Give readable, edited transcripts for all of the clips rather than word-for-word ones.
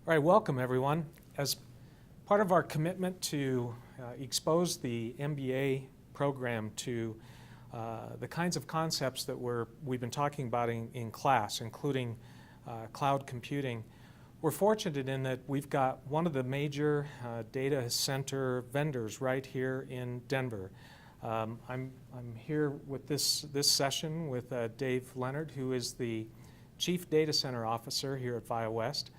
All right, welcome everyone. As part of our commitment to expose the MBA program to the kinds of concepts that we've been talking about in class, including cloud computing, we're fortunate in that we've got one of the major data center vendors right here in Denver. I'm here with this session with Dave Leonard, who is the Chief Data Center Officer here at ViaWest.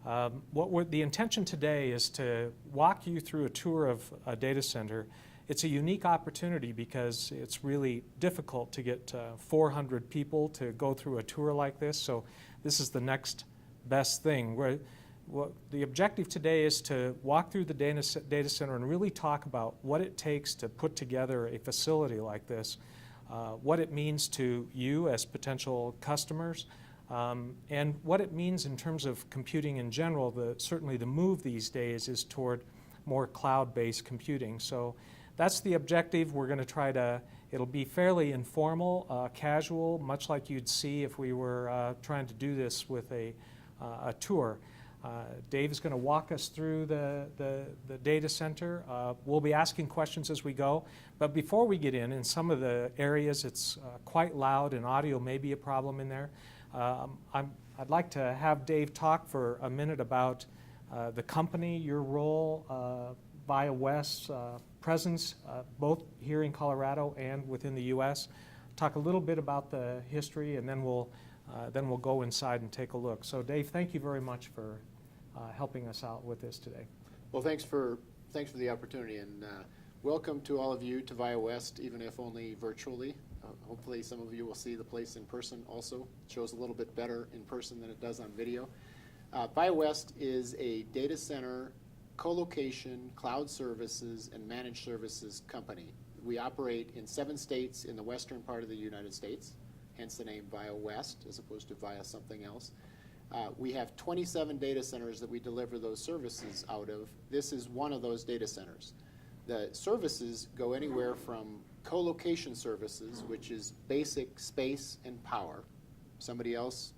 The intention today is to walk you through a tour of a data center. It's a unique opportunity because it's really difficult to get 400 people to go through a tour like this, so this is the next best thing. The objective today is to walk through the data center and really talk about what it takes to put together a facility like this, what it means to you as potential customers, and what it means in terms of computing in general. Certainly the move these days is toward more cloud-based computing. So that's the objective. We're going to try to, it'll be fairly informal, casual, much like you'd see if we were trying to do this with a tour. Dave is going to walk us through the data center. We'll be asking questions as we go. But before we get in some of the areas it's quite loud and audio may be a problem in there. I'd like to have Dave talk for a minute about the company, your role, ViaWest's presence, both here in Colorado and within the U.S. Talk a little bit about the history, and then we'll go inside and take a look. So, Dave, thank you very much for helping us out with this today. Well, thanks for the opportunity, and welcome to all of you to ViaWest, even if only virtually. Hopefully some of you will see the place in person also. It shows a little bit better in person than it does on video. ViaWest is a data center, co-location, cloud services, and managed services company. We operate in 7 states in the western part of the United States, hence the name ViaWest as opposed to Via something else. We have 27 data centers that we deliver those services out of. This is one of those data centers. The services go anywhere from co-location services, which is basic space and power. Somebody else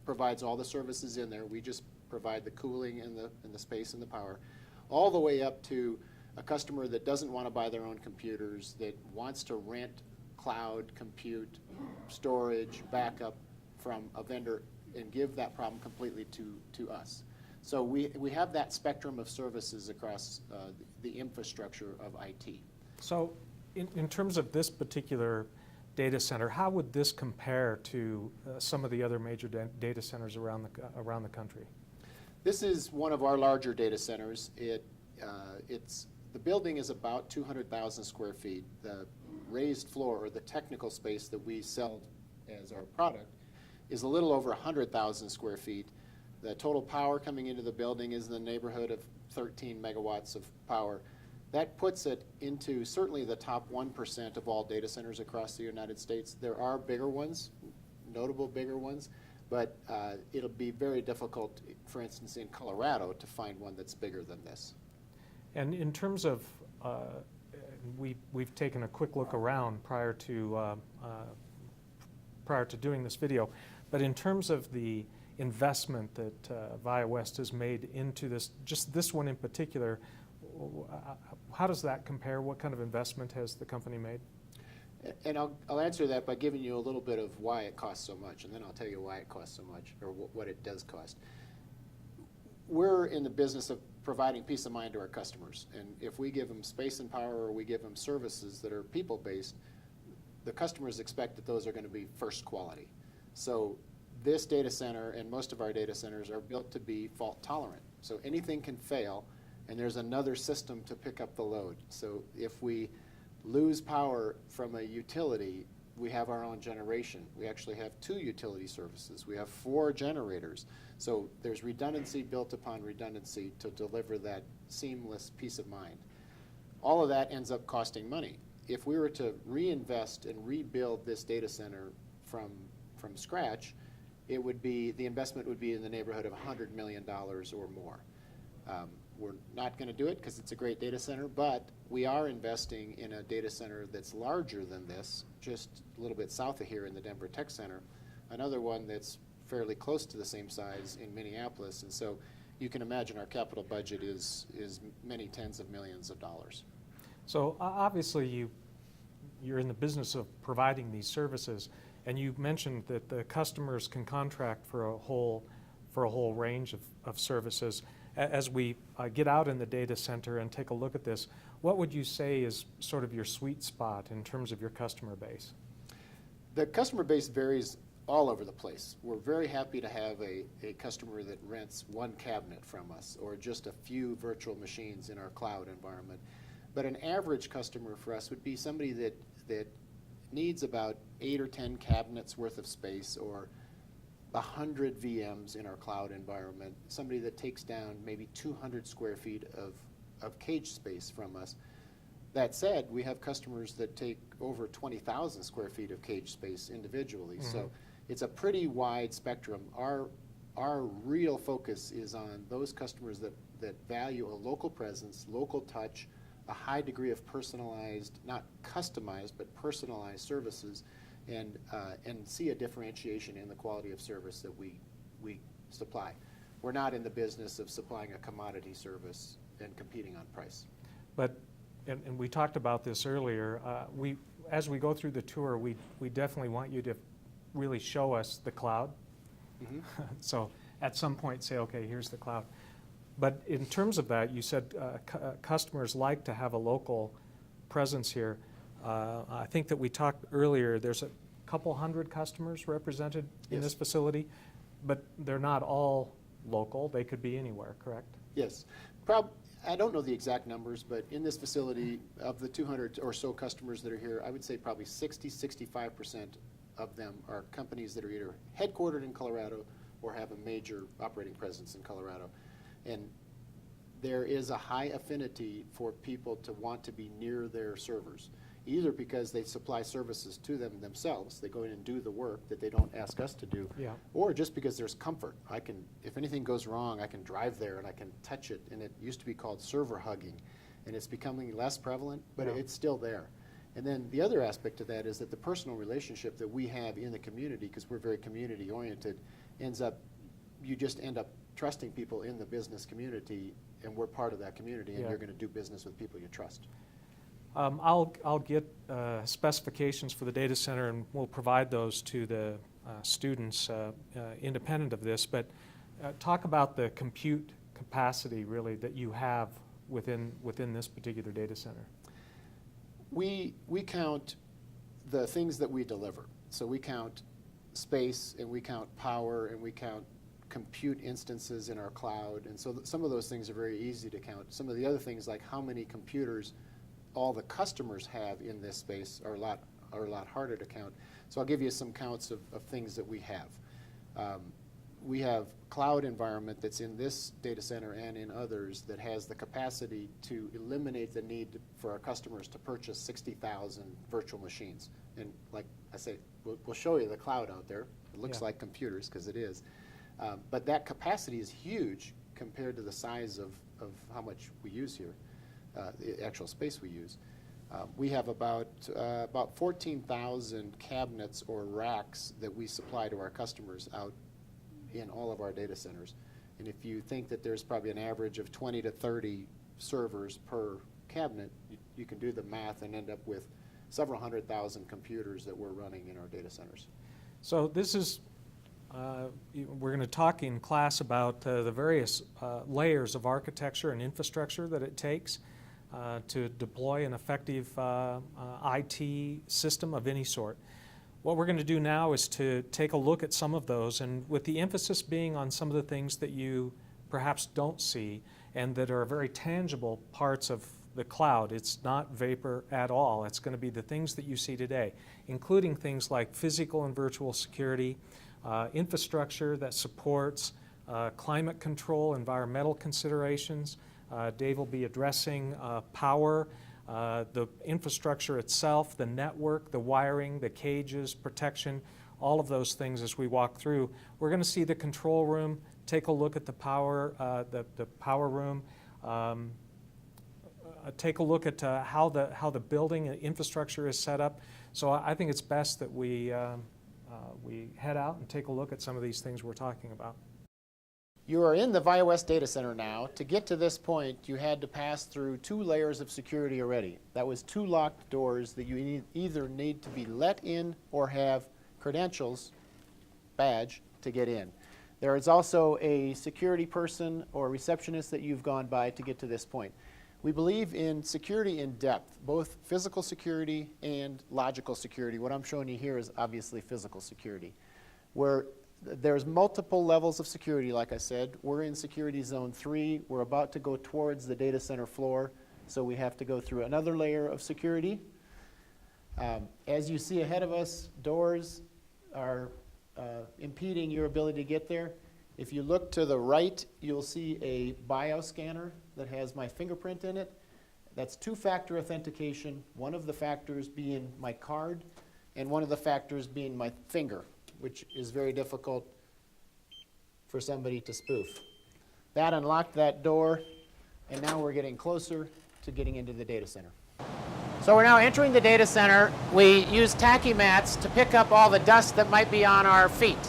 provides all the services in there. We just provide the cooling and the space and the power, all the way up to a customer that doesn't want to buy their own computers, that wants to rent cloud, compute, storage, backup from a vendor and give that problem completely to us. So we have that spectrum of services across the infrastructure of IT. So in terms of this particular data center, how would this compare to some of the other major data centers around the country? This is one of our larger data centers. The building is about 200,000 square feet. The raised floor, or the technical space that we sell as our product, is a little over 100,000 square feet. The total power coming into the building is in the neighborhood of 13 megawatts of power. That puts it into certainly the top 1% of all data centers across the United States. There are bigger ones, notable bigger ones, but it'll be very difficult, for instance, in Colorado, to find one that's bigger than this. And in terms of, we've taken a quick look around prior to doing this video, but in terms of the investment that ViaWest has made into this, just this one in particular, how does that compare? What kind of investment has the company made? And I'll answer that by giving you a little bit of why it costs so much, and then I'll tell you why it costs so much, or what it does cost. We're in the business of providing peace of mind to our customers, and if we give them space and power, or we give them services that are people-based, the customers expect that those are going to be first quality. So this data center and most of our data centers are built to be fault tolerant. So anything can fail, and there's another system to pick up the load. So if we lose power from a utility, we have our own generation. We actually have 2 utility services. We have 4 generators. So there's redundancy built upon redundancy to deliver that seamless peace of mind. All of that ends up costing money. If we were to reinvest and rebuild this data center from scratch, the investment would be in the neighborhood of $100 million or more. We're not going to do it because it's a great data center, but we are investing in a data center that's larger than this, just a little bit south of here in the Denver Tech Center, another one that's fairly close to the same size in Minneapolis. And so you can imagine our capital budget is many tens of millions of dollars. So obviously you're in the business of providing these services, and you mentioned that the customers can contract for a whole range of services. As we get out in the data center and take a look at this, what would you say is sort of your sweet spot in terms of your customer base? The customer base varies all over the place. We're very happy to have a customer that rents one cabinet from us or just a few virtual machines in our cloud environment. But an average customer for us would be somebody that needs about 8 or 10 cabinets worth of space or 100 VMs in our cloud environment, somebody that takes down maybe 200 square feet of cage space from us. That said, we have customers that take over 20,000 square feet of cage space individually. Mm-hmm. So it's a pretty wide spectrum. Our real focus is on those customers that value a local presence, local touch, a high degree of personalized, not customized, but personalized services, and see a differentiation in the quality of service that we supply. We're not in the business of supplying a commodity service and competing on price. But, and we talked about this earlier, as we go through the tour, we definitely want you to really show us the cloud. Mm-hmm. So at some point say, okay, here's the cloud. But in terms of that, you said customers like to have a local presence here. I think that we talked earlier, there's a couple hundred customers represented in this facility, but they're not all local. They could be anywhere, correct? Yes. I don't know the exact numbers, but in this facility, of the 200 or so customers that are here, I would say probably 65% of them are companies that are either headquartered in Colorado or have a major operating presence in Colorado. And there is a high affinity for people to want to be near their servers, either because they supply services to them themselves, they go in and do the work that they don't ask us to do, or just because there's comfort. If anything goes wrong, I can drive there and I can touch it, and it used to be called server hugging, and it's becoming less prevalent, but it's still there. And then the other aspect of that is that the personal relationship that we have in the community, because we're very community oriented, you just end up trusting people in the business community, and we're part of that community, and you're going to do business with people you trust. I'll get specifications for the data center, and we'll provide those to the students independent of this, but talk about the compute capacity really that you have within this particular data center. We count the things that we deliver. So we count space, and we count power, and we count compute instances in our cloud, and so some of those things are very easy to count. Some of the other things, like how many computers all the customers have in this space, are a lot harder to count. So I'll give you some counts of things that we have. We have cloud environment that's in this data center and in others that has the capacity to eliminate the need for our customers to purchase 60,000 virtual machines. And like I say, we'll show you the cloud out there. It looks like computers, because it is. But that capacity is huge compared to the size of how much we use here, the actual space we use. We have about 14,000 cabinets or racks that we supply to our customers out in all of our data centers. And if you think that there's probably an average of 20 to 30 servers per cabinet, you can do the math and end up with several 100,000 computers that we're running in our data centers. So this is, we're going to talk in class about the various layers of architecture and infrastructure that it takes to deploy an effective IT system of any sort. What we're going to do now is to take a look at some of those, and with the emphasis being on some of the things that you perhaps don't see and that are very tangible parts of the cloud. It's not vapor at all. It's going to be the things that you see today, including things like physical and virtual security, infrastructure that supports climate control, environmental considerations. Dave will be addressing power, the infrastructure itself, the network, the wiring, the cages, protection, all of those things as we walk through. We're going to see the control room, take a look at the power, the power room, take a look at how the building infrastructure is set up. So I think it's best that we head out and take a look at some of these things we're talking about. You are in the ViaWest data center now. To get to this point, you had to pass through 2 layers of security already. That was 2 locked doors that you either need to be let in or have credentials, badge, to get in. There is also a security person or receptionist that you've gone by to get to this point. We believe in security in depth, both physical security and logical security. What I'm showing you here is obviously physical security, where there's multiple levels of security, like I said. We're in security zone 3. We're about to go towards the data center floor, so we have to go through another layer of security. As you see ahead of us, doors are impeding your ability to get there. If you look to the right, you'll see a bioscanner that has my fingerprint in it. That's 2-factor authentication, one of the factors being my card, and one of the factors being my finger, which is very difficult for somebody to spoof. That unlocked that door, and now we're getting closer to getting into the data center. So we're now entering the data center. We use tacky mats to pick up all the dust that might be on our feet.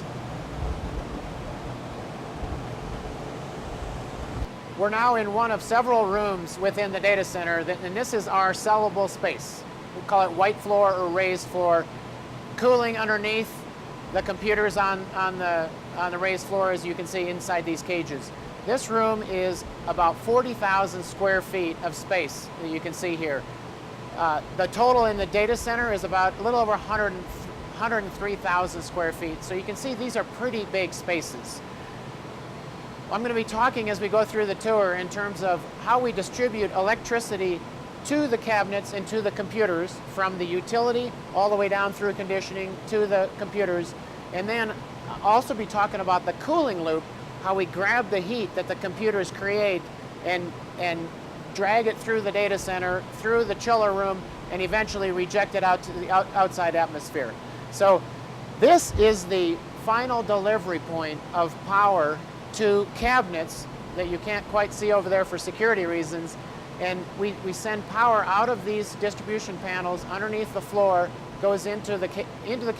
We're now in one of several rooms within the data center, and this is our sellable space. We call it white floor or raised floor. Cooling underneath the computers on the raised floor, as you can see inside these cages. This room is about 40,000 square feet of space that you can see here. The total in the data center is about a little over 103,000 square feet. So you can see these are pretty big spaces. I'm going to be talking as we go through the tour in terms of how we distribute electricity to the cabinets and to the computers, from the utility all the way down through conditioning to the computers. And then I'll also be talking about the cooling loop, how we grab the heat that the computers create and drag it through the data center, through the chiller room, and eventually reject it out to the outside atmosphere. So this is the final delivery point of power to cabinets that you can't quite see over there for security reasons. And we send power out of these distribution panels underneath the floor, goes into the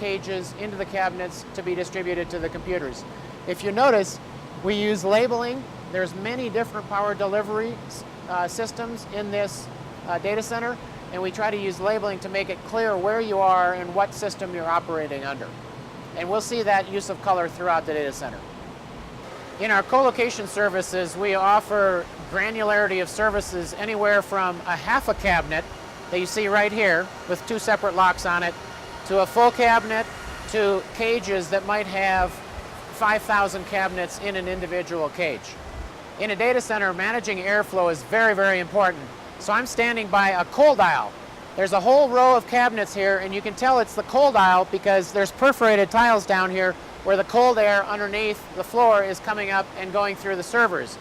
cages, into the cabinets to be distributed to the computers. If you notice, we use labeling. There's many different power delivery systems in this data center, and we try to use labeling to make it clear where you are and what system you're operating under. And we'll see that use of color throughout the data center. In our co-location services, we offer granularity of services anywhere from a half a cabinet that you see right here with 2 separate locks on it, to a full cabinet, to cages that might have 5,000 cabinets in an individual cage. In a data center, managing airflow is very, very important. So I'm standing by a cold aisle. There's a whole row of cabinets here, and you can tell it's the cold aisle because there's perforated tiles down here where the cold air underneath the floor is coming up and going through the servers.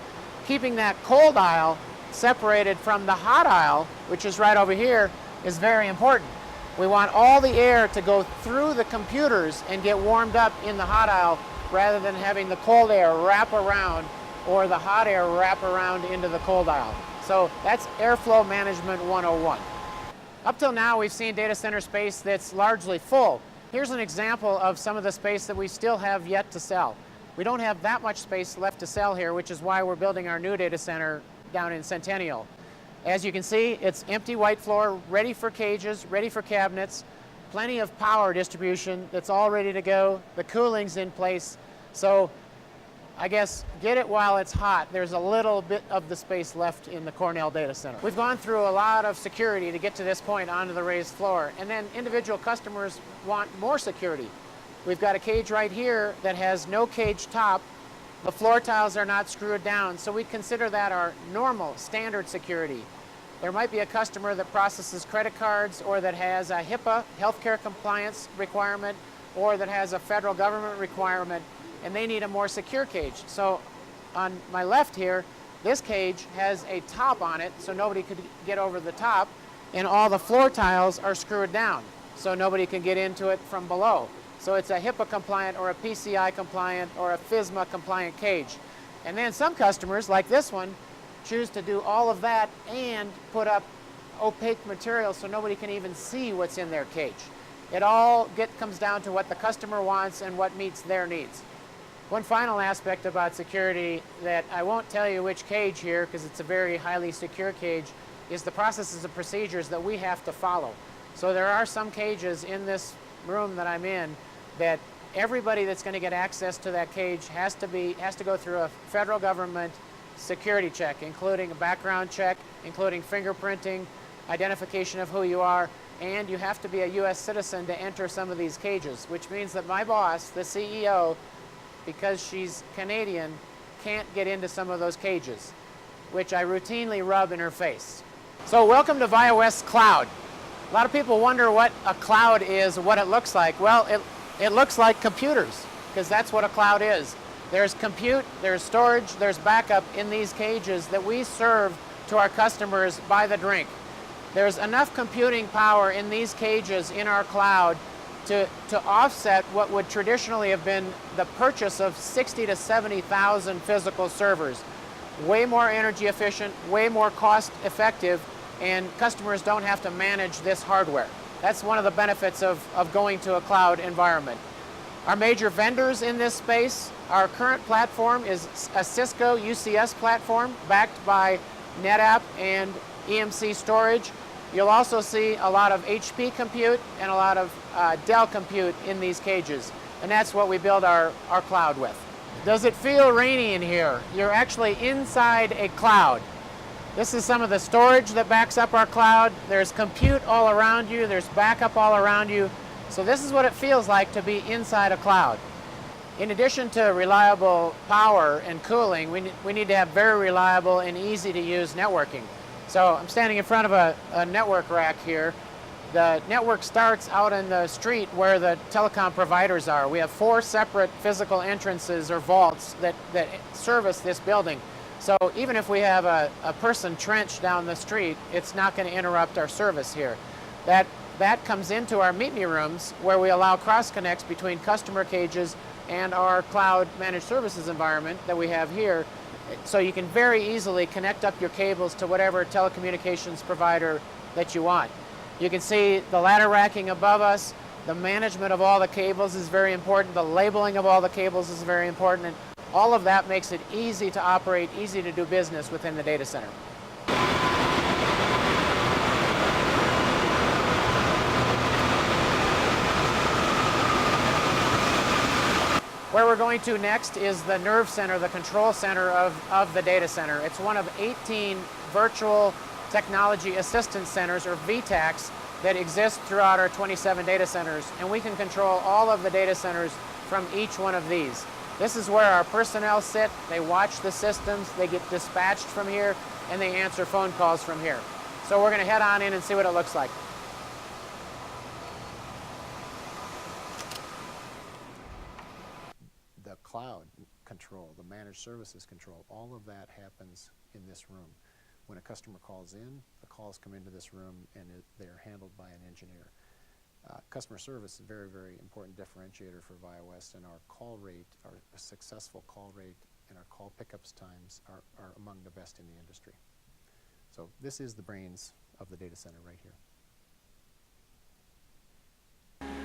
Keeping that cold aisle separated from the hot aisle, which is right over here, is very important. We want all the air to go through the computers and get warmed up in the hot aisle rather than having the cold air wrap around or the hot air wrap around into the cold aisle. So that's airflow management 101. Up till now, we've seen data center space that's largely full. Here's an example of some of the space that we still have yet to sell. We don't have that much space left to sell here, which is why we're building our new data center down in Centennial. As you can see, it's empty white floor, ready for cages, ready for cabinets, plenty of power distribution that's all ready to go. The cooling's in place. So I guess get it while it's hot. There's a little bit of the space left in the Cornell data center. We've gone through a lot of security to get to this point onto the raised floor, and then individual customers want more security. We've got a cage right here that has no cage top. The floor tiles are not screwed down, so we consider that our normal standard security. There might be a customer that processes credit cards, or that has a HIPAA healthcare compliance requirement, or that has a federal government requirement, and they need a more secure cage. So on my left here, this cage has a top on it, so nobody could get over the top, and all the floor tiles are screwed down, so nobody can get into it from below. So it's a HIPAA compliant or a PCI compliant or a FSMA compliant cage. And then some customers, like this one, choose to do all of that and put up opaque material so nobody can even see what's in their cage. It all comes down to what the customer wants and what meets their needs. One final aspect about security that I won't tell you which cage here because it's a very highly secure cage is the processes and procedures that we have to follow. So there are some cages in this room that I'm in that everybody that's going to get access to that cage has to go through a federal government security check, including a background check, including fingerprinting, identification of who you are, and you have to be a U.S. citizen to enter some of these cages, which means that my boss, the CEO, because she's Canadian, can't get into some of those cages, which I routinely rub in her face. So welcome to ViaWest Cloud. A lot of people wonder what a cloud is, what it looks like. Well, it looks like computers, because that's what a cloud is. There's compute, there's storage, there's backup in these cages that we serve to our customers by the drink. There's enough computing power in these cages in our cloud to offset what would traditionally have been the purchase of 60 to 70,000 physical servers. Way more energy efficient, way more cost effective, and customers don't have to manage this hardware. That's one of the benefits of going to a cloud environment. Our major vendors in this space, our current platform is a Cisco UCS platform backed by NetApp and EMC storage. You'll also see a lot of HP compute and a lot of Dell compute in these cages, and that's what we build our cloud with. Does it feel rainy in here? You're actually inside a cloud. This is some of the storage that backs up our cloud. There's compute all around you, there's backup all around you. So this is what it feels like to be inside a cloud. In addition to reliable power and cooling, we need to have very reliable and easy to use networking. So I'm standing in front of a network rack here. The network starts out in the street where the telecom providers are. We have 4 separate physical entrances or vaults that service this building. So even if we have a person trenched down the street, it's not going to interrupt our service here. That comes into our meet me rooms where we allow cross connects between customer cages and our cloud managed services environment that we have here. So you can very easily connect up your cables to whatever telecommunications provider that you want. You can see the ladder racking above us. The management of all the cables is very important. The labeling of all the cables is very important. And all of that makes it easy to operate, easy to do business within the data center. Where we're going to next is the nerve center, the control center of the data center. It's one of 18 virtual technology assistance centers, or VTACs, that exist throughout our 27 data centers, and we can control all of the data centers from each one of these. This is where our personnel sit, they watch the systems, they get dispatched from here, and they answer phone calls from here. So we're going to head on in and see what it looks like. The cloud control, the managed services control, all of that happens in this room. When a customer calls in, the calls come into this room and they're handled by an engineer. Customer service is a very, very important differentiator for ViaWest, and our call rate, our successful call rate, and our call pickups times are among the best in the industry. So this is the brains of the data center right here.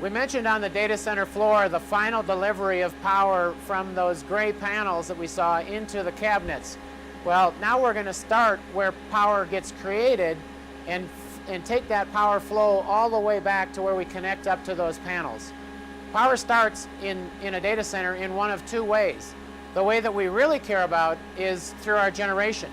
We mentioned on the data center floor the final delivery of power from those gray panels that we saw into the cabinets. Well, now we're going to start where power gets created and take that power flow all the way back to where we connect up to those panels. Power starts in a data center in one of 2 ways. The way that we really care about is through our generation.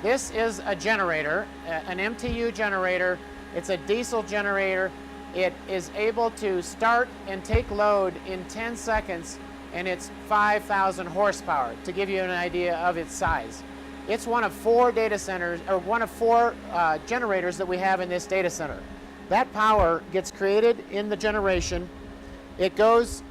This is a generator, an MTU generator. It's a diesel generator. It is able to start and take load in 10 seconds, and it's 5,000 horsepower, to give you an idea of its size. It's one of 4 data centers, or one of 4 generators that we have in this data center. That power gets created in the generation. It goes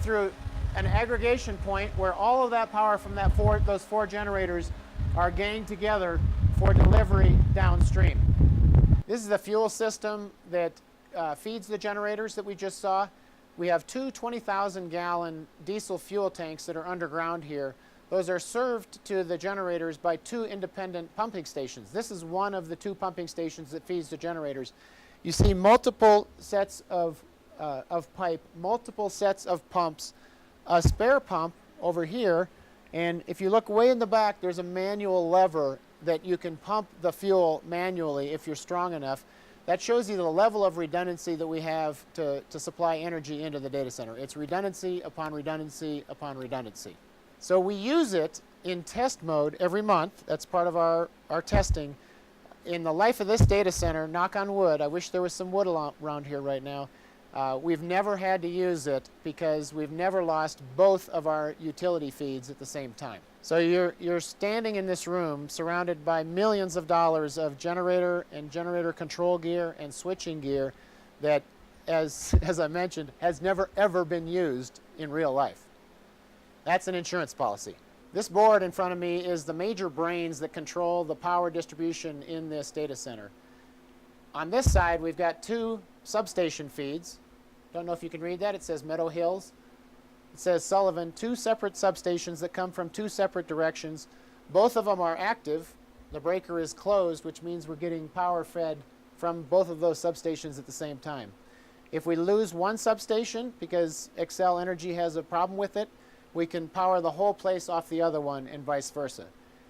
through an aggregation point where all of that power from those 4 generators are ganged together for delivery downstream. This is the fuel system that feeds the generators that we just saw. We have 2 20,000-gallon diesel fuel tanks that are underground here. Those are served to the generators by 2 independent pumping stations. This is one of the 2 pumping stations that feeds the generators. You see multiple sets of pipe, multiple sets of pumps a spare pump over here, and if you look way in the back, there's a manual lever that you can pump the fuel manually if you're strong enough. That shows you the level of redundancy that we have to supply energy into the data center. It's redundancy upon redundancy upon redundancy. So we use it in test mode every month. That's part of our testing. In the life of this data center, knock on wood, I wish there was some wood around here right now, we've never had to use it because we've never lost both of our utility feeds at the same time. So you're standing in this room surrounded by millions of dollars of generator and generator control gear and switching gear that, as I mentioned, has never ever been used in real life. That's an insurance policy. This board in front of me is the major brains that control the power distribution in this data center. On this side, we've got two substation feeds. Don't know if you can read that. It says Meadow Hills. It says Sullivan, two separate substations that come from two separate directions. Both of them are active. The breaker is closed, which means we're getting power fed from both of those substations at the same time. If we lose one substation because Xcel Energy has a problem with it, we can power the whole place off the other one and vice versa.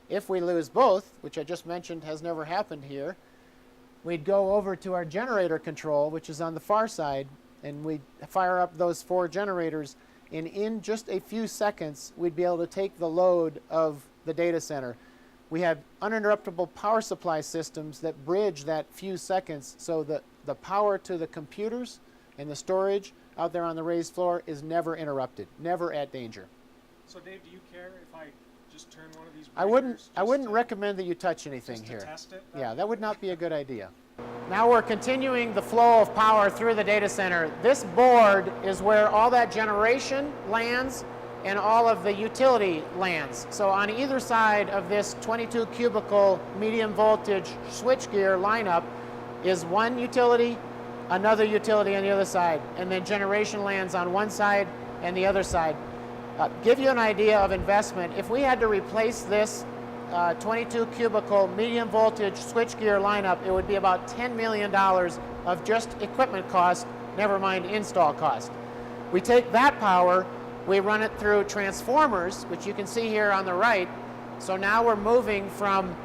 If we lose both, which I just mentioned has never happened here, we'd go over to our generator control, which is on the far side, and we'd fire up those 4 generators, and in just a few seconds, we'd be able to take the load of the data center. We have uninterruptible power supply systems that bridge that few seconds so that the power to the computers and the storage out there on the raised floor is never interrupted, never at danger. So Dave, do you care if I just turn one of these breakers? I wouldn't recommend that you touch anything just here. To test it? Yeah, that would not be a good idea. Now we're continuing the flow of power through the data center. This board is where all that generation lands and all of the utility lands. So on either side of this 22 cubicle medium voltage switchgear lineup is one utility, another utility on the other side, and then generation lands on one side and the other side. Give you an idea of investment. If we had to replace this 22 cubicle medium voltage switchgear lineup, it would be about $10 million of just equipment cost, never mind install cost. We take that power, we run it through transformers, which you can see here on the right. So now we're moving from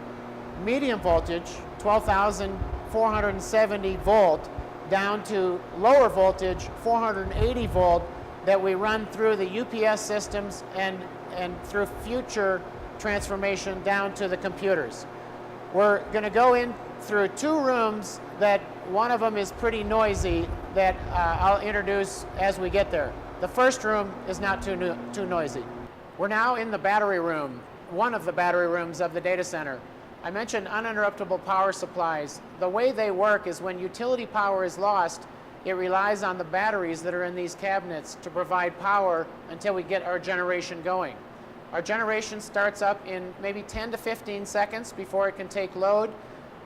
medium voltage, 12,470 volt, down to lower voltage, 480 volt, that we run through the UPS systems and through future transformation down to the computers. We're going to go in through 2 rooms that one of them is pretty noisy that I'll introduce as we get there. The first room is not too noisy. We're now in the battery room, one of the battery rooms of the data center. I mentioned uninterruptible power supplies. The way they work is when utility power is lost, it relies on the batteries that are in these cabinets to provide power until we get our generation going. Our generation starts up in maybe 10 to 15 seconds before it can take load.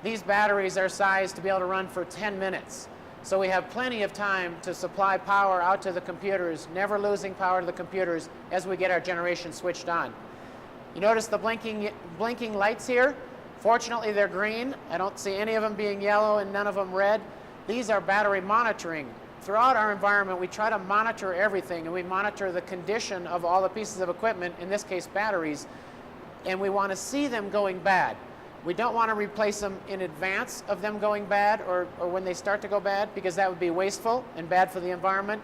These batteries are sized to be able to run for 10 minutes. So we have plenty of time to supply power out to the computers, never losing power to the computers as we get our generation switched on. You notice the blinking lights here? Fortunately, they're green. I don't see any of them being yellow and none of them red. These are battery monitoring. Throughout our environment, we try to monitor everything, and we monitor the condition of all the pieces of equipment, in this case batteries, and we want to see them going bad. We don't want to replace them in advance of them going bad or when they start to go bad, because that would be wasteful and bad for the environment.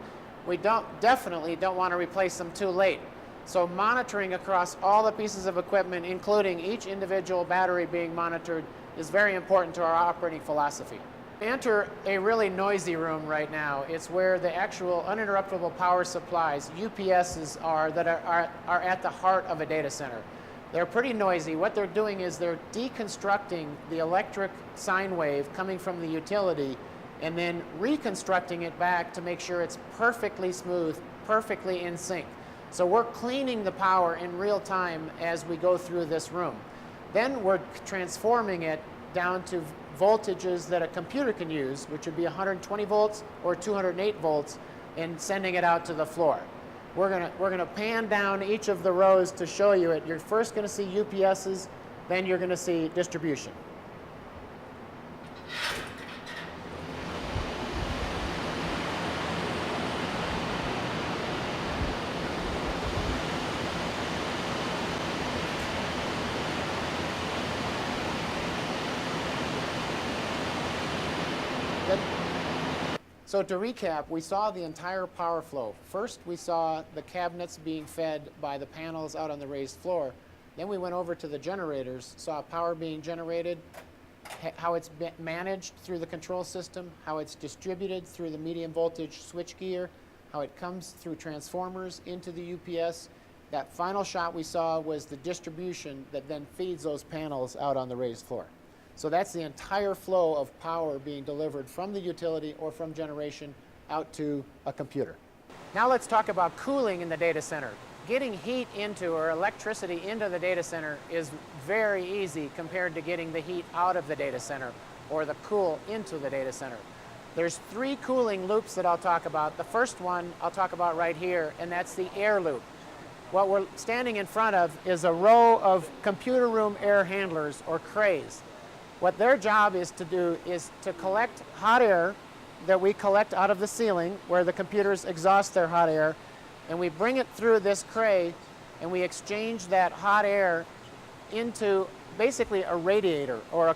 We definitely don't want to replace them too late. So monitoring across all the pieces of equipment, including each individual battery being monitored, is very important to our operating philosophy. Enter a really noisy room right now. It's where the actual uninterruptible power supplies, UPSs, are that are at the heart of a data center. They're pretty noisy. What they're doing is they're deconstructing the electric sine wave coming from the utility and then reconstructing it back to make sure it's perfectly smooth, perfectly in sync. So we're cleaning the power in real time as we go through this room. Then we're transforming it down to voltages that a computer can use, which would be 120 volts or 208 volts, and sending it out to the floor. We're gonna pan down each of the rows to show you it. You're first gonna see UPSs, then you're gonna see distribution. So to recap, we saw the entire power flow. First, we saw the cabinets being fed by the panels out on the raised floor. Then we went over to the generators, saw power being generated, how it's been managed through the control system, how it's distributed through the medium voltage switchgear, how it comes through transformers into the UPS. That final shot we saw was the distribution that then feeds those panels out on the raised floor. So that's the entire flow of power being delivered from the utility or from generation out to a computer. Now let's talk about cooling in the data center. Getting heat into or electricity into the data center is very easy compared to getting the heat out of the data center or the cool into the data center. There's 3 cooling loops that I'll talk about. The first one I'll talk about right here, and that's the air loop. What we're standing in front of is a row of computer room air handlers or crays. What their job is to do is to collect hot air that we collect out of the ceiling where the computers exhaust their hot air, and we bring it through this cray and we exchange that hot air into basically a radiator or a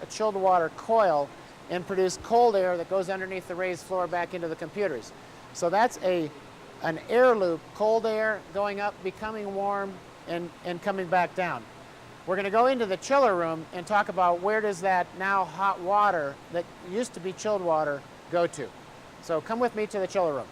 chilled water coil and produce cold air that goes underneath the raised floor back into the computers. So that's an air loop, cold air going up, becoming warm, and coming back down. We're going to go into the chiller room and talk about where does that now hot water that used to be chilled water go to. So come with me to the chiller room.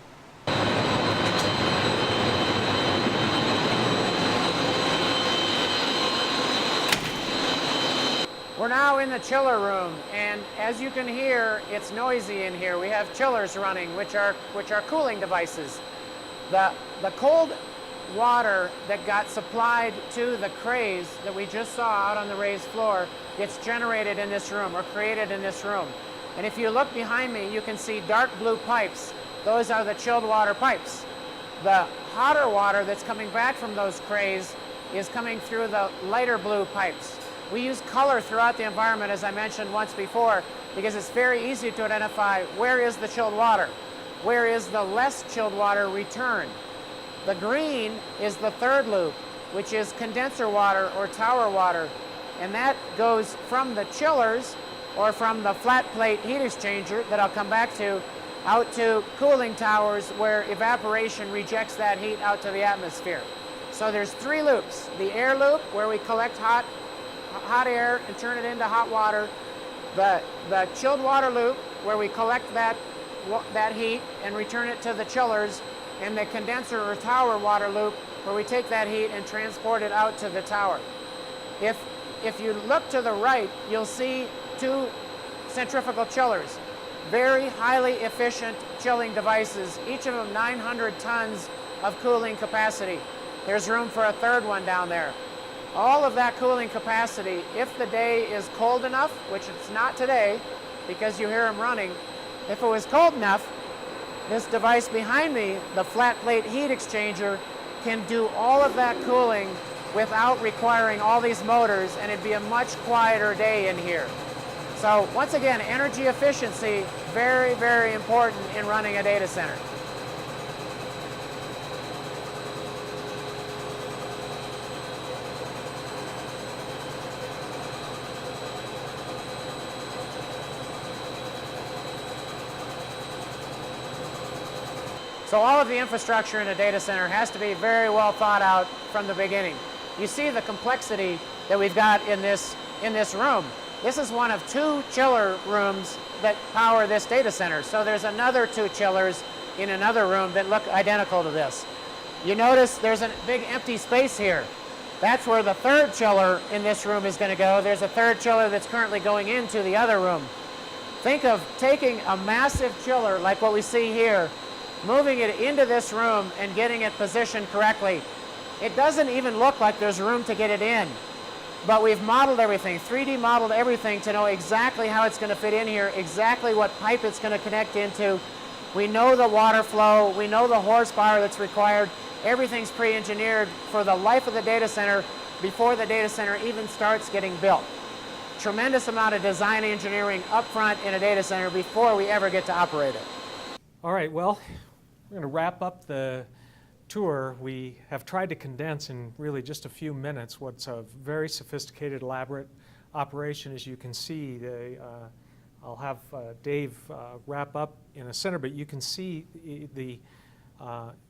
We're now in the chiller room, and as you can hear, it's noisy in here. We have chillers running, which are cooling devices. The cold water that got supplied to the crays that we just saw out on the raised floor gets generated in this room or created in this room. And if you look behind me, you can see dark blue pipes. Those are the chilled water pipes. The hotter water that's coming back from those crays is coming through the lighter blue pipes. We use color throughout the environment, as I mentioned once before, because it's very easy to identify where is the chilled water, where is the less chilled water returned. The green is the third loop, which is condenser water or tower water, and that goes from the chillers or from the flat plate heat exchanger that I'll come back to, out to cooling towers where evaporation rejects that heat out to the atmosphere. So there's 3 loops. The air loop, where we collect hot air and turn it into hot water. The chilled water loop, where we collect that heat and return it to the chillers. And the condenser or tower water loop, where we take that heat and transport it out to the tower. If you look to the right, you'll see 2 centrifugal chillers. Very highly efficient chilling devices, each of them 900 tons of cooling capacity. There's room for a third one down there. All of that cooling capacity, if the day is cold enough, which it's not today because you hear them running, if it was cold enough, this device behind me, the flat plate heat exchanger, can do all of that cooling without requiring all these motors, and it'd be a much quieter day in here. So once again, energy efficiency, very, very important in running a data center. So all of the infrastructure in a data center has to be very well thought out from the beginning. You see the complexity that we've got in this room. This is one of 2 chiller rooms that power this data center. So there's another 2 chillers in another room that look identical to this. You notice there's a big empty space here. That's where the 3rd chiller in this room is going to go. There's a 3rd chiller that's currently going into the other room. Think of taking a massive chiller like what we see here, moving it into this room and getting it positioned correctly. It doesn't even look like there's room to get it in, but we've modeled everything, 3D modeled everything to know exactly how it's going to fit in here, exactly what pipe it's going to connect into. We know the water flow, we know the horsepower that's required. Everything's pre-engineered for the life of the data center before the data center even starts getting built. Tremendous amount of design engineering up front in a data center before we ever get to operate it. All right, well, we're going to wrap up the tour. We have tried to condense in really just a few minutes what's a very sophisticated, elaborate operation. As you can see, the I'll have Dave wrap up in a center, but you can see the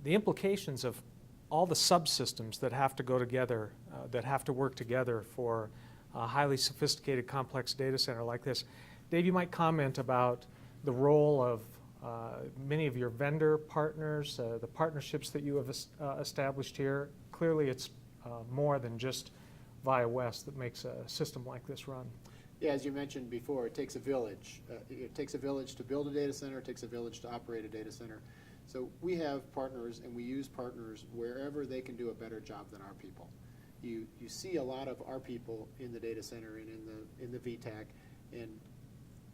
implications of all the subsystems that have to go together, that have to work together for a highly sophisticated, complex data center like this. Dave, you might comment about the role of many of your vendor partners, the partnerships that you have established here. Clearly, it's more than just Via West that makes a system like this run. Yeah, as you mentioned before, it takes a village. It takes a village to build a data center. It takes a village to operate a data center. So we have partners, and we use partners wherever they can do a better job than our people. You see a lot of our people in the data center and in the VTAC, and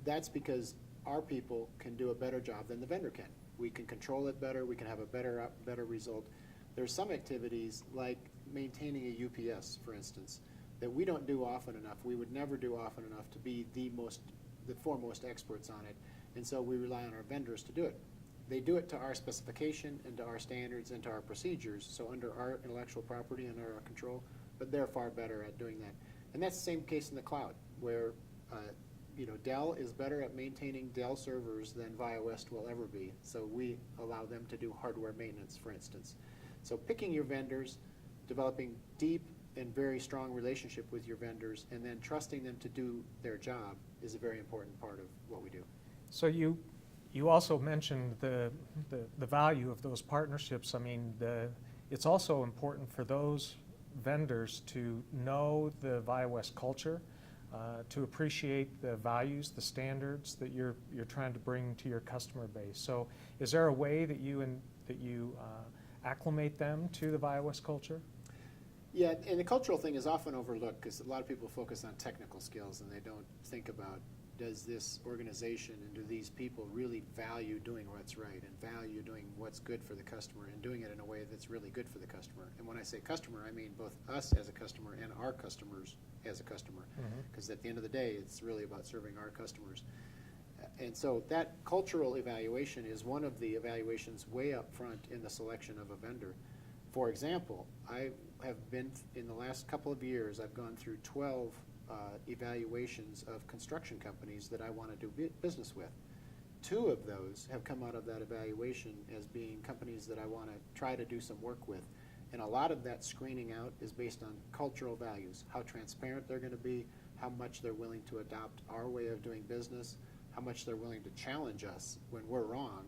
that's because our people can do a better job than the vendor can. We can control it better. We can have a better result. There's some activities like maintaining a UPS, for instance, that we don't do often enough. We would never do often enough to be the foremost experts on it, and so we rely on our vendors to do it. They do it to our specification and to our standards and to our procedures, so under our intellectual property and our control, but they're far better at doing that. And that's the same case in the cloud, where Dell is better at maintaining Dell servers than Via West will ever be, so we allow them to do hardware maintenance, for instance. So picking your vendors, developing deep and very strong relationship with your vendors, and then trusting them to do their job is a very important part of what we do. So you also mentioned the value of those partnerships. I mean, it's also important for those vendors to know the Via West culture, to appreciate the values, the standards that you're trying to bring to your customer base. So is there a way that you acclimate them to the Via West culture? Yeah, and the cultural thing is often overlooked because a lot of people focus on technical skills and they don't think about, does this organization and do these people really value doing what's right and value doing what's good for the customer and doing it in a way that's really good for the customer. And when I say customer, I mean both us as a customer and our customers as a customer, because at the end of the day, it's really about serving our customers. And so that cultural evaluation is one of the evaluations way up front in the selection of a vendor. For example, I have been, in the last couple of years, I've gone through 12 evaluations of construction companies that I want to do business with. 2 of those have come out of that evaluation as being companies that I want to try to do some work with. And a lot of that screening out is based on cultural values, how transparent they're going to be, how much they're willing to adopt our way of doing business, how much they're willing to challenge us when we're wrong,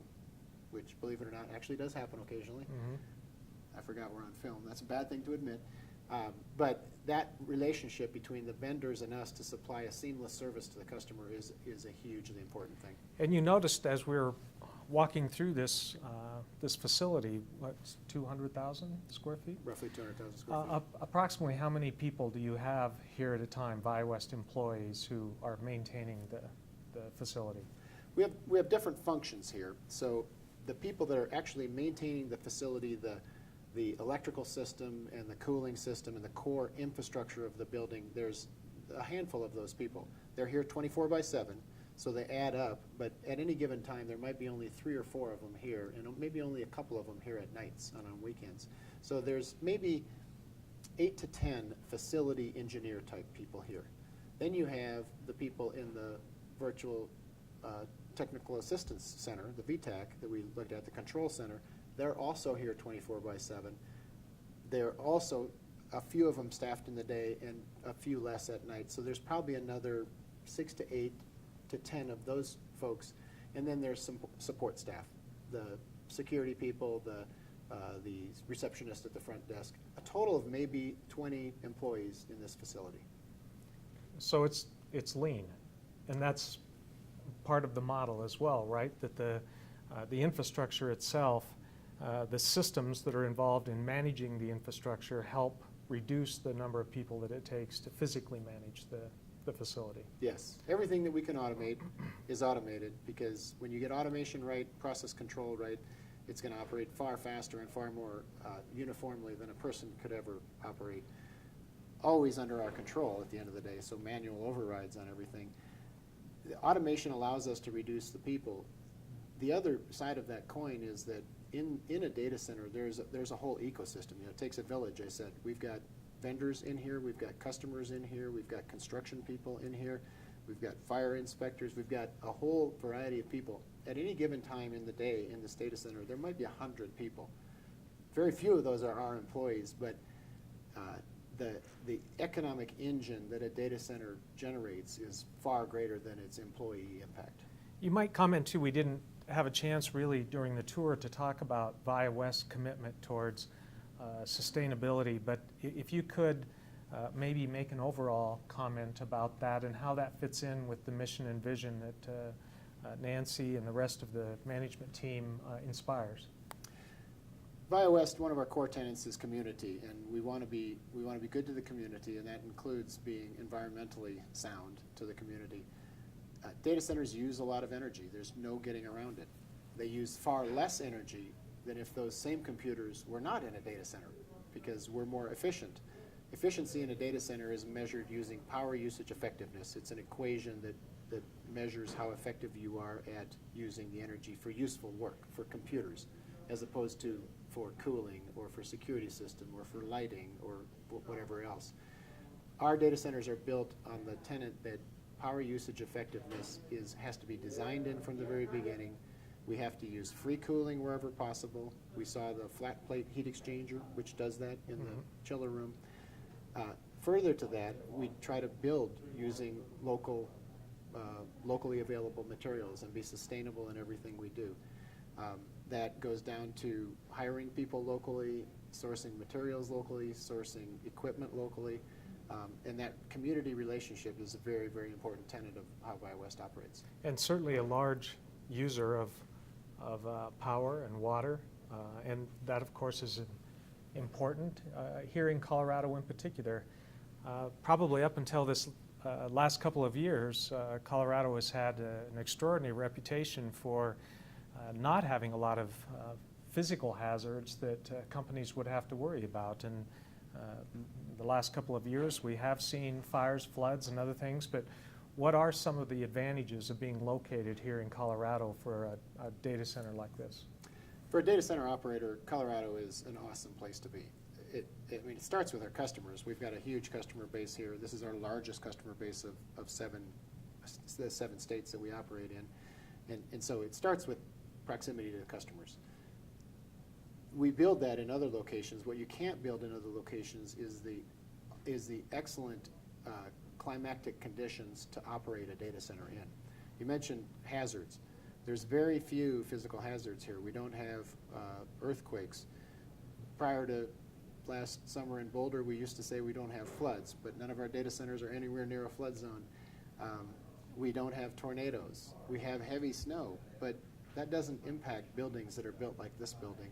which, believe it or not, actually does happen occasionally. I forgot we're on film. That's a bad thing to admit. But that relationship between the vendors and us to supply a seamless service to the customer is a hugely important thing. And you noticed as we were walking through this facility, what's 200,000 square feet? Roughly 200,000 square feet. Approximately how many people do you have here at a time, Via West employees, who are maintaining the facility? We have different functions here. So the people that are actually maintaining the facility, the electrical system and the cooling system and the core infrastructure of the building, there's a handful of those people. They're here 24/7, so they add up, but at any given time there might be only 3 or 4 of them here, and maybe only a couple of them here at nights and on weekends. So there's maybe 8 to 10 facility engineer type people here. Then you have the people in the virtual technical assistance center, the VTAC that we looked at, the control center. They're also here 24/7. There are also a few of them staffed in the day and a few less at night. So there's probably another 6 to 8 to 10 of those folks. And then there's some support staff, the security people, the receptionist at the front desk. A total of maybe 20 employees in this facility. So it's lean, and that's part of the model as well, right? That the infrastructure itself, the systems that are involved in managing the infrastructure help reduce the number of people that it takes to physically manage the facility. Yes. Everything that we can automate is automated, because when you get automation right, process control right, it's going to operate far faster and far more uniformly than a person could ever operate. Always under our control at the end of the day, so manual overrides on everything. The automation allows us to reduce the people. The other side of that coin is that in a data center, there's a whole ecosystem. It takes a village, I said. We've got vendors in here, we've got customers in here, we've got construction people in here, we've got fire inspectors, we've got a whole variety of people. At any given time in the day in this data center, there might be 100 people. Very few of those are our employees, but the economic engine that a data center generates is far greater than its employee impact. You might comment too, we didn't have a chance really during the tour to talk about Via West's commitment towards sustainability, but if you could maybe make an overall comment about that and how that fits in with the mission and vision that Nancy and the rest of the management team inspires. Via West, one of our core tenets is community, and we want to be good to the community, and that includes being environmentally sound to the community. Data centers use a lot of energy. There's no getting around it. They use far less energy than if those same computers were not in a data center, because we're more efficient. Efficiency in a data center is measured using power usage effectiveness. It's an equation that measures how effective you are at using the energy for useful work, for computers, as opposed to for cooling or for security system or for lighting or whatever else. Our data centers are built on the tenet that power usage effectiveness has to be designed in from the very beginning. We have to use free cooling wherever possible. We saw the flat plate heat exchanger, which does that in the chiller room. Further to that, we try to build using locally available materials and be sustainable in everything we do. That goes down to hiring people locally, sourcing materials locally, sourcing equipment locally, and that community relationship is a very, very important tenet of how Via West operates. And certainly a large user of power and water, and that of course is important here in Colorado in particular. Probably up until this last couple of years, Colorado has had an extraordinary reputation for not having a lot of physical hazards that companies would have to worry about. And the last couple of years we have seen fires, floods, and other things, but what are some of the advantages of being located here in Colorado for a data center like this? For a data center operator, Colorado is an awesome place to be. It starts with our customers. We've got a huge customer base here. This is our largest customer base of the seven states that we operate in. And so it starts with proximity to the customers. We build that in other locations. What you can't build in other locations is the excellent climactic conditions to operate a data center in. You mentioned hazards. There's very few physical hazards here. We don't have earthquakes. Prior to last summer in Boulder, we used to say we don't have floods, but none of our data centers are anywhere near a flood zone. We don't have tornadoes. We have heavy snow, but that doesn't impact buildings that are built like this building.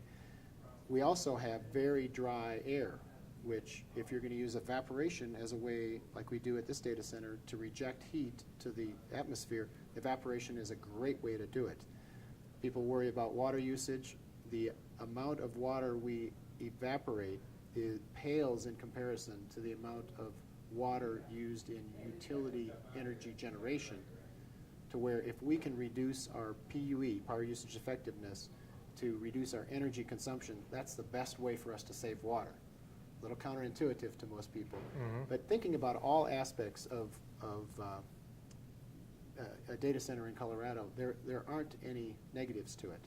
We also have very dry air, which if you're going to use evaporation as a way, like we do at this data center, to reject heat to the atmosphere, evaporation is a great way to do it. People worry about water usage. The amount of water we evaporate pales in comparison to the amount of water used in utility energy generation, to where if we can reduce our PUE, power usage effectiveness, to reduce our energy consumption, that's the best way for us to save water. A little counterintuitive to most people. But thinking about all aspects of a data center in Colorado, there aren't any negatives to it.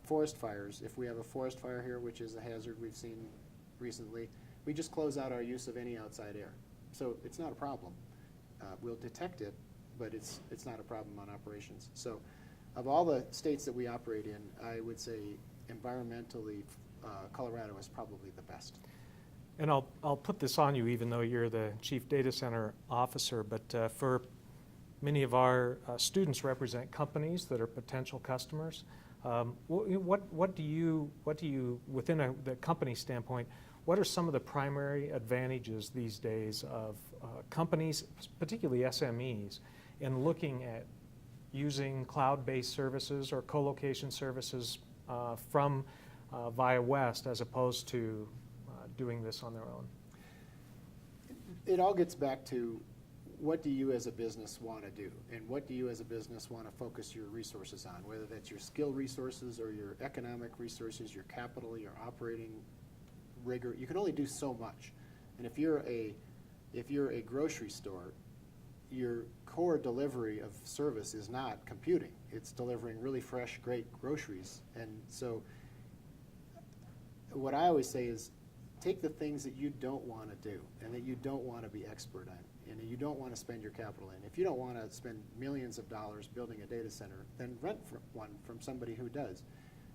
Forest fires, if we have a forest fire here, which is a hazard we've seen recently, we just close out our use of any outside air. So it's not a problem. We'll detect it, but it's not a problem on operations. So of all the states that we operate in, I would say environmentally, Colorado is probably the best. And I'll put this on you, even though you're the Chief Data Center Officer, but for many of our students represent companies that are potential customers. What do you, within the company standpoint, what are some of the primary advantages these days of companies, particularly SMEs, in looking at using cloud-based services or co-location services from Via West as opposed to doing this on their own? It all gets back to what do you as a business want to do, and what do you as a business want to focus your resources on, whether that's your skill resources or your economic resources, your capital, your operating rigor. You can only do so much. And if you're a grocery store, your core delivery of service is not computing. It's delivering really fresh, great groceries. And so what I always say is take the things that you don't want to do and that you don't want to be expert on and that you don't want to spend your capital in. If you don't want to spend millions of dollars building a data center, then rent one from somebody who does.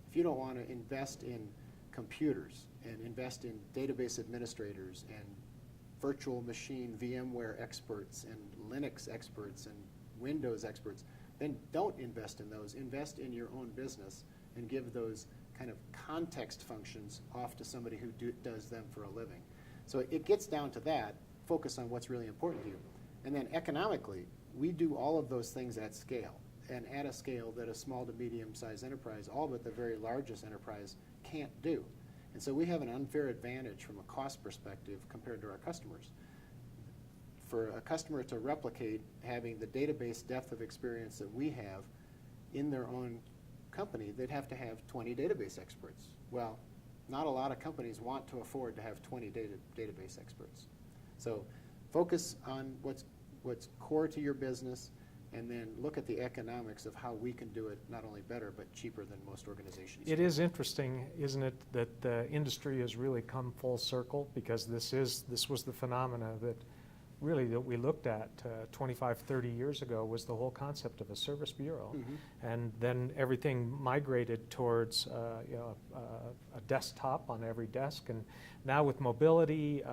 If you don't want to invest in computers and invest in database administrators and virtual machine VMware experts and Linux experts and Windows experts, then don't invest in those. Invest in your own business and give those kind of context functions off to somebody who does them for a living. So it gets down to that. Focus on what's really important to you. And then economically, we do all of those things at scale, and at a scale that a small to medium-sized enterprise, all but the very largest enterprise, can't do. And so we have an unfair advantage from a cost perspective compared to our customers. For a customer to replicate having the database depth of experience that we have in their own company, they'd have to have 20 database experts. Well, not a lot of companies want to afford to have 20 database experts. So focus on what's core to your business, and then look at the economics of how we can do it not only better but cheaper than most organizations. It is interesting, isn't it, that the industry has really come full circle, because this was the phenomena that we looked at 25, 30 years ago, was the whole concept of a service bureau. Mm-hmm. And then everything migrated towards a desktop on every desk. And now with mobility,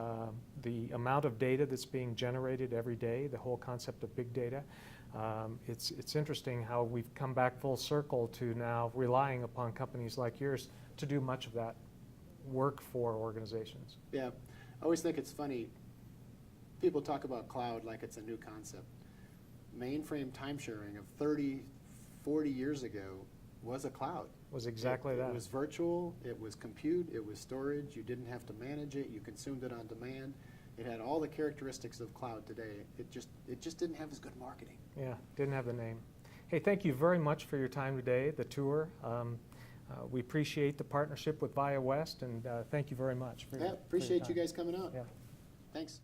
the amount of data that's being generated every day, the whole concept of big data, it's interesting how we've come back full circle to now relying upon companies like yours to do much of that work for organizations. Yeah, I always think it's funny. People talk about cloud like it's a new concept. Mainframe time sharing of 30, 40 years ago was a cloud. Was exactly that. It was virtual, it was compute, it was storage. You didn't have to manage it, you consumed it on demand. It had all the characteristics of cloud today. It just didn't have as good marketing. Yeah, didn't have the name. Hey, thank you very much for your time today, the tour. We appreciate the partnership with ViaWest, and thank you very much. Yeah, appreciate you guys coming out. Yeah. Thanks.